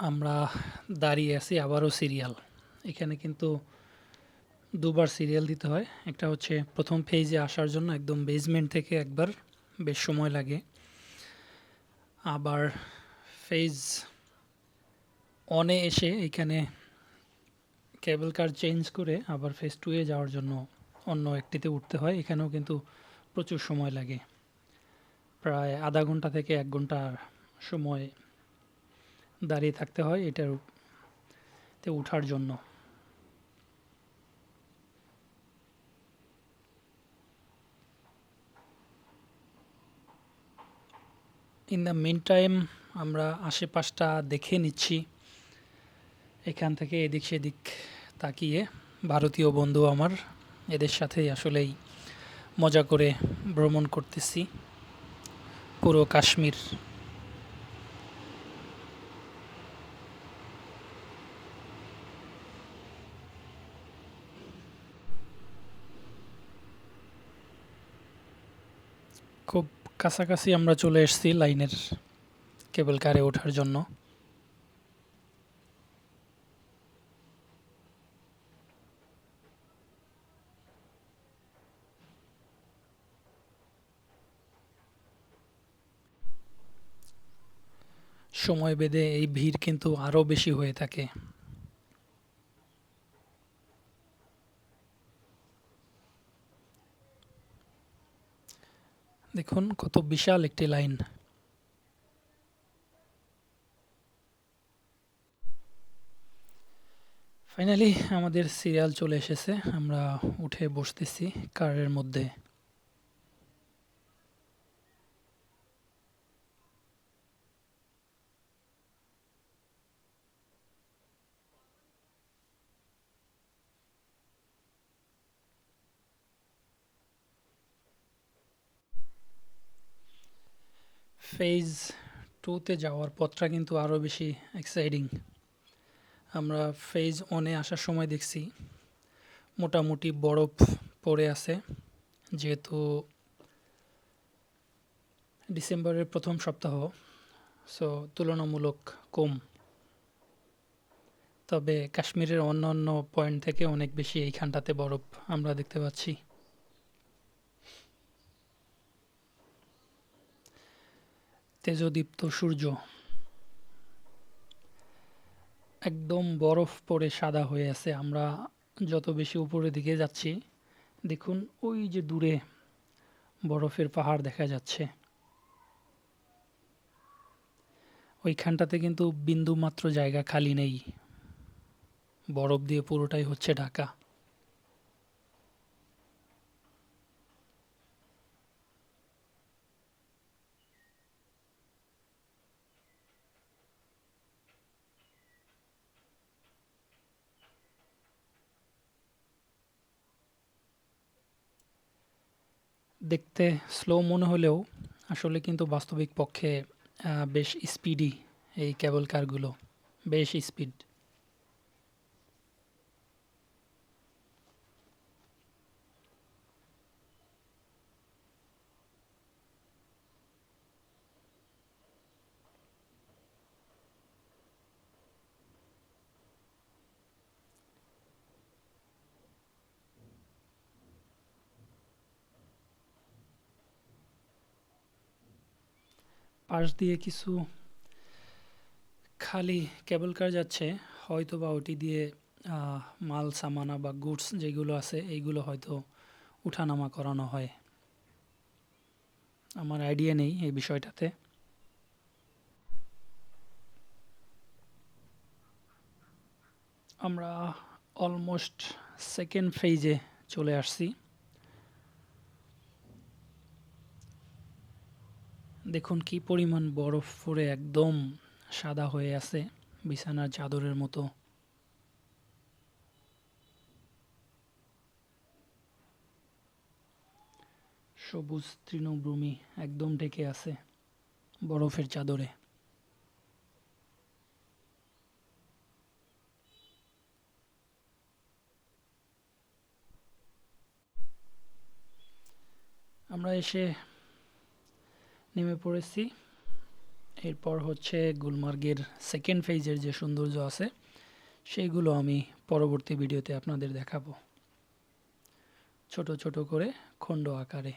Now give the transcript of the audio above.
আমরা দাঁড়িয়ে আছি আবারও সিরিয়াল। এখানে কিন্তু দুবার সিরিয়াল দিতে হয়। একটা হচ্ছে প্রথম ফেজে আসার জন্য একদম বেসমেন্ট থেকে একবার, বেশ সময় লাগে। আবার ফেজ অনে এসে এখানে কেবল কার চেঞ্জ করে আবার ফেজ 2 এ যাওয়ার জন্য অন্য একটিতে উঠতে হয়। এখানেও কিন্তু প্রচুর সময় লাগে। প্রায় আধা ঘন্টা থেকে ১ ঘন্টা সময় দাঁড়িয়ে থাকতে হয় এটাতে উঠার জন্য। ইন দ্য মিন টাইম আমরা আশেপাশটা দেখে নিচ্ছি। এখান থেকে এদিক সেদিক তাকিয়ে ভারতীয় বন্ধু আমার, এদের সাথেই আসলেই মজা করে ভ্রমণ করতেছি পুরো কাশ্মীর। খুব কাছাকাছি আমরা চলে এসেছি লাইনের কেবল কারে ওঠার জন্য। সময় বেঁধে এই ভিড় কিন্তু আরও বেশি হয়ে থাকে। দেখুন কত বিশাল একটি লাইন। ফাইনালি আমাদের সিরিয়াল চলে এসেছে, আমরা উঠে বসতেছি কারের মধ্যে। ফেজ 2 তে যাওয়ার পথটা কিন্তু আরও বেশি এক্সাইটিং। আমরা ফেজ 1 এ আসার সময় দেখছি মোটামুটি বরফ পড়ে আছে, যেহেতু ডিসেম্বরের প্রথম সপ্তাহ, সো তুলনামূলক কম। তবে কাশ্মীরের অন্যান্য পয়েন্ট থেকে অনেক বেশি এইখানটাতে বরফ আমরা দেখতে পাচ্ছি। তেজদীপ্ত সূর্য একদম বরফ পড়ে সাদা হয়ে আছে। আমরা যত বেশি উপরের দিকে যাচ্ছি, দেখুন ওই যে দূরে বরফের পাহাড় দেখা যাচ্ছে। ওইখানটাতে কিন্তু বিন্দু মাত্র জায়গা খালি নেই, বরফ দিয়ে পুরোটাই হচ্ছে ঢাকা। দেখতে স্লো মনে হলেও আসলে কিন্তু বাস্তবিক পক্ষে বেশ স্পিডি এই কেবল কারগুলো, বেশ স্পিড। পাশ দিয়ে কিছু খালি কেবল কার যাচ্ছে, হয়তো বা ওটি দিয়ে আহ, মাল সামানা বা গুডস যেগুলো আছে এইগুলো হয়তো উঠানামা করানো হয়। আমার আইডিয়া নেই এই বিষয়টাতে। আমরা অলমোস্ট সেকেন্ড ফেজে চলে আসছি। দেখুন কি পরিমাণ বরফ পড়ে একদম সাদা হয়ে আছে, বিছানার চাদরের মতো। সবুজ তৃণভূমি একদম ঢেকে আছে বরফের চাদরে। আমরা এসে নেমে পড়েছি এরপর হচ্ছে গুলমার্গের সেকেন্ড ফেজের যে সৌন্দর্য আছে সেইগুলো আমি পরবর্তী ভিডিওতে আপনাদের দেখাবো ছোট ছোট করে খণ্ড আকারে।